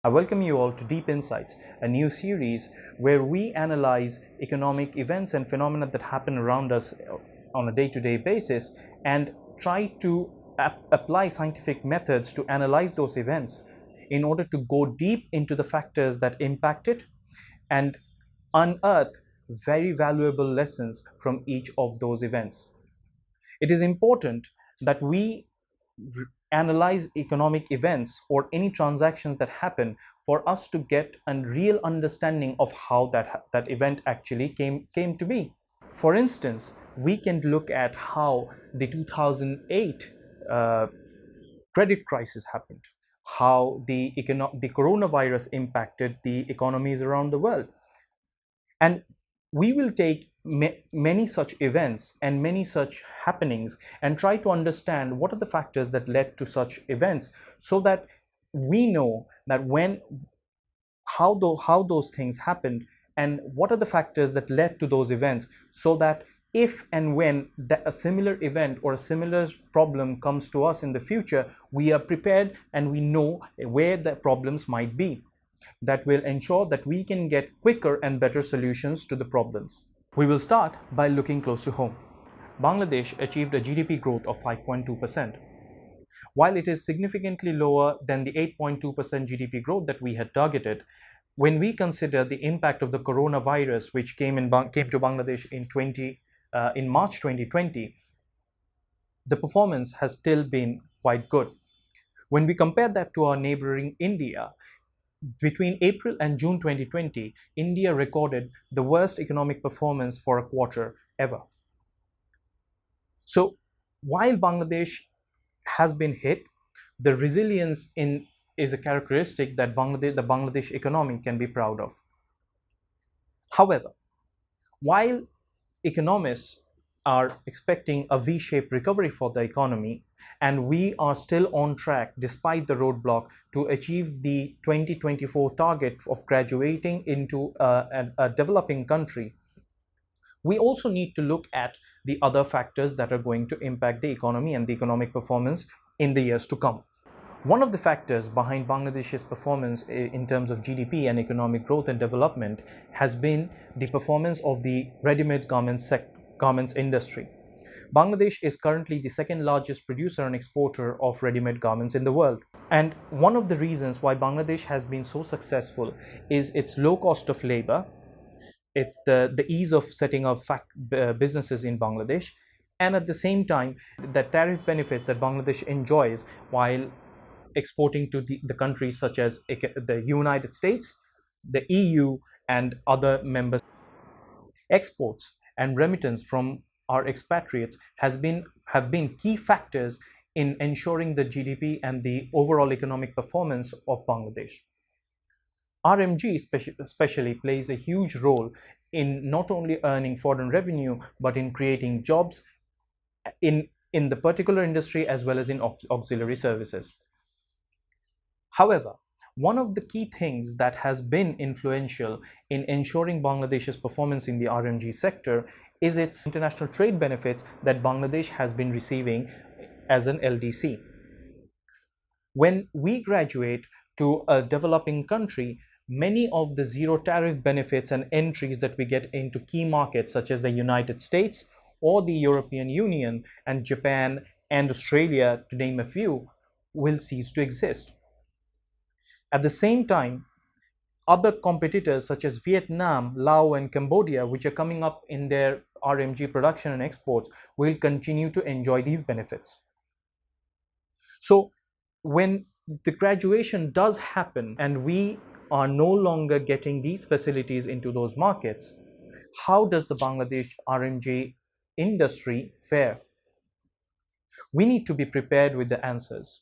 I welcome you all to Deep Insights, a new series where we analyze economic events and phenomena that happen around us on a day-to-day basis and try to apply scientific methods to analyze those events in order to go deep into the factors that impact it and unearth very valuable lessons from each of those events. It is important that we analyze economic events or any transactions that happen for us to get a real understanding of how that event actually came to be. For instance, we can look at how the 2008 credit crisis happened, how the coronavirus impacted the economies around the world. And we will take many such events and many such happenings and try to understand what are the factors that led to such events, so that we know that how those things happened and what are the factors that led to those events, so that if and when a similar event or a similar problem comes to us in the future, we are prepared and we know where the problems might be. That will ensure that we can get quicker and better solutions to the problems. We will start by looking close to home. Bangladesh achieved a GDP growth of 5.2%. While it is significantly lower than the 8.2% GDP growth that we had targeted, when we consider the impact of the coronavirus, which came to Bangladesh in March 2020, the performance has still been quite good. When we compare that to our neighboring India, between April and June 2020, India recorded the worst economic performance for a quarter ever. So while Bangladesh has been hit, the resilience is a characteristic that the Bangladesh economy can be proud of. However, while economists are expecting a V-shaped recovery for the economy, and we are still on track despite the roadblock to achieve the 2024 target of graduating into a developing country, we also need to look at the other factors that are going to impact the economy and the economic performance in the years to come. One of the factors behind Bangladesh's performance in terms of GDP and economic growth and development has been the performance of the ready-made garments industry. Bangladesh is currently the second largest producer and exporter of ready-made garments in the world. And one of the reasons why Bangladesh has been so successful is its low cost of labor, it's the ease of setting up businesses in Bangladesh, and at the same time, the tariff benefits that Bangladesh enjoys while exporting to the countries such as the United States, the EU, and other members. Exports and remittance from our expatriates have been key factors in ensuring the GDP and the overall economic performance of Bangladesh. RMG especially plays a huge role in not only earning foreign revenue, but in creating jobs in the particular industry as well as in auxiliary services. However, one of the key things that has been influential in ensuring Bangladesh's performance in the RMG sector is its international trade benefits that Bangladesh has been receiving as an LDC. When we graduate to a developing country, many of the zero tariff benefits and entries that we get into key markets such as the United States or the European Union and Japan and Australia, to name a few, will cease to exist. At the same time, other competitors such as Vietnam, Laos, and Cambodia, which are coming up in their RMG production and exports, will continue to enjoy these benefits. So when the graduation does happen and we are no longer getting these facilities into those markets, how does the Bangladesh RMG industry fare? We need to be prepared with the answers,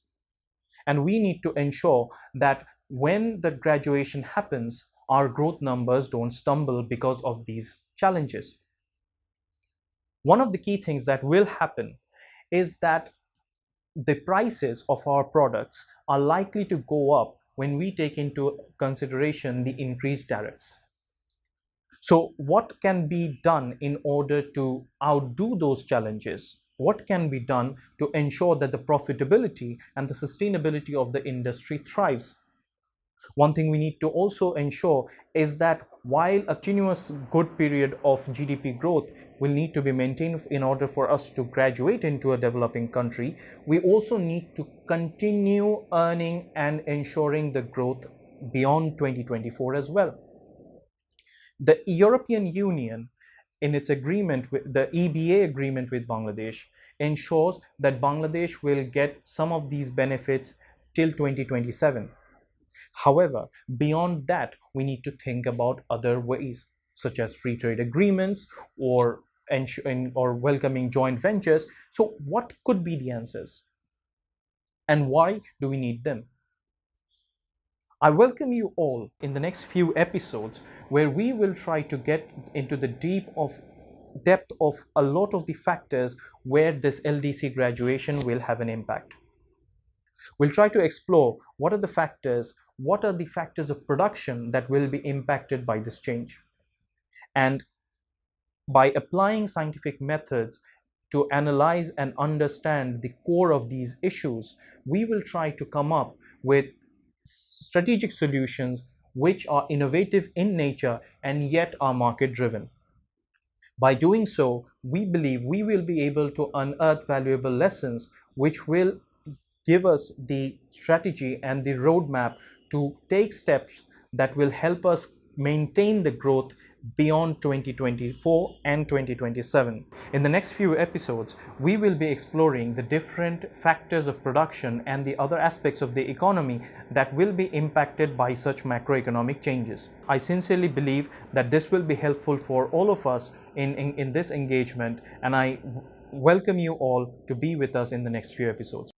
and we need to ensure that when the graduation happens, our growth numbers don't stumble because of these challenges. One of the key things that will happen is that the prices of our products are likely to go up when we take into consideration the increased tariffs. So what can be done in order to outdo those challenges? What can be done to ensure that the profitability and the sustainability of the industry thrives? One thing we need to also ensure is that while a continuous good period of GDP growth will need to be maintained in order for us to graduate into a developing country, we also need to continue earning and ensuring the growth beyond 2024 as well. The European Union, in its agreement with the EBA agreement with Bangladesh, ensures that Bangladesh will get some of these benefits till 2027. However, beyond that, we need to think about other ways, such as free trade agreements or or welcoming joint ventures. So, what could be the answers, and why do we need them? I welcome you all in the next few episodes where we will try to get into the depth of a lot of the factors where this LDC graduation will have an impact. We'll try to explore what are the factors of production that will be impacted by this change. And by applying scientific methods to analyze and understand the core of these issues, we will try to come up with strategic solutions which are innovative in nature and yet are market driven. By doing so, we believe we will be able to unearth valuable lessons which will give us the strategy and the roadmap to take steps that will help us maintain the growth beyond 2024 and 2027. In the next few episodes, we will be exploring the different factors of production and the other aspects of the economy that will be impacted by such macroeconomic changes. I sincerely believe that this will be helpful for all of us in this engagement, and I welcome you all to be with us in the next few episodes.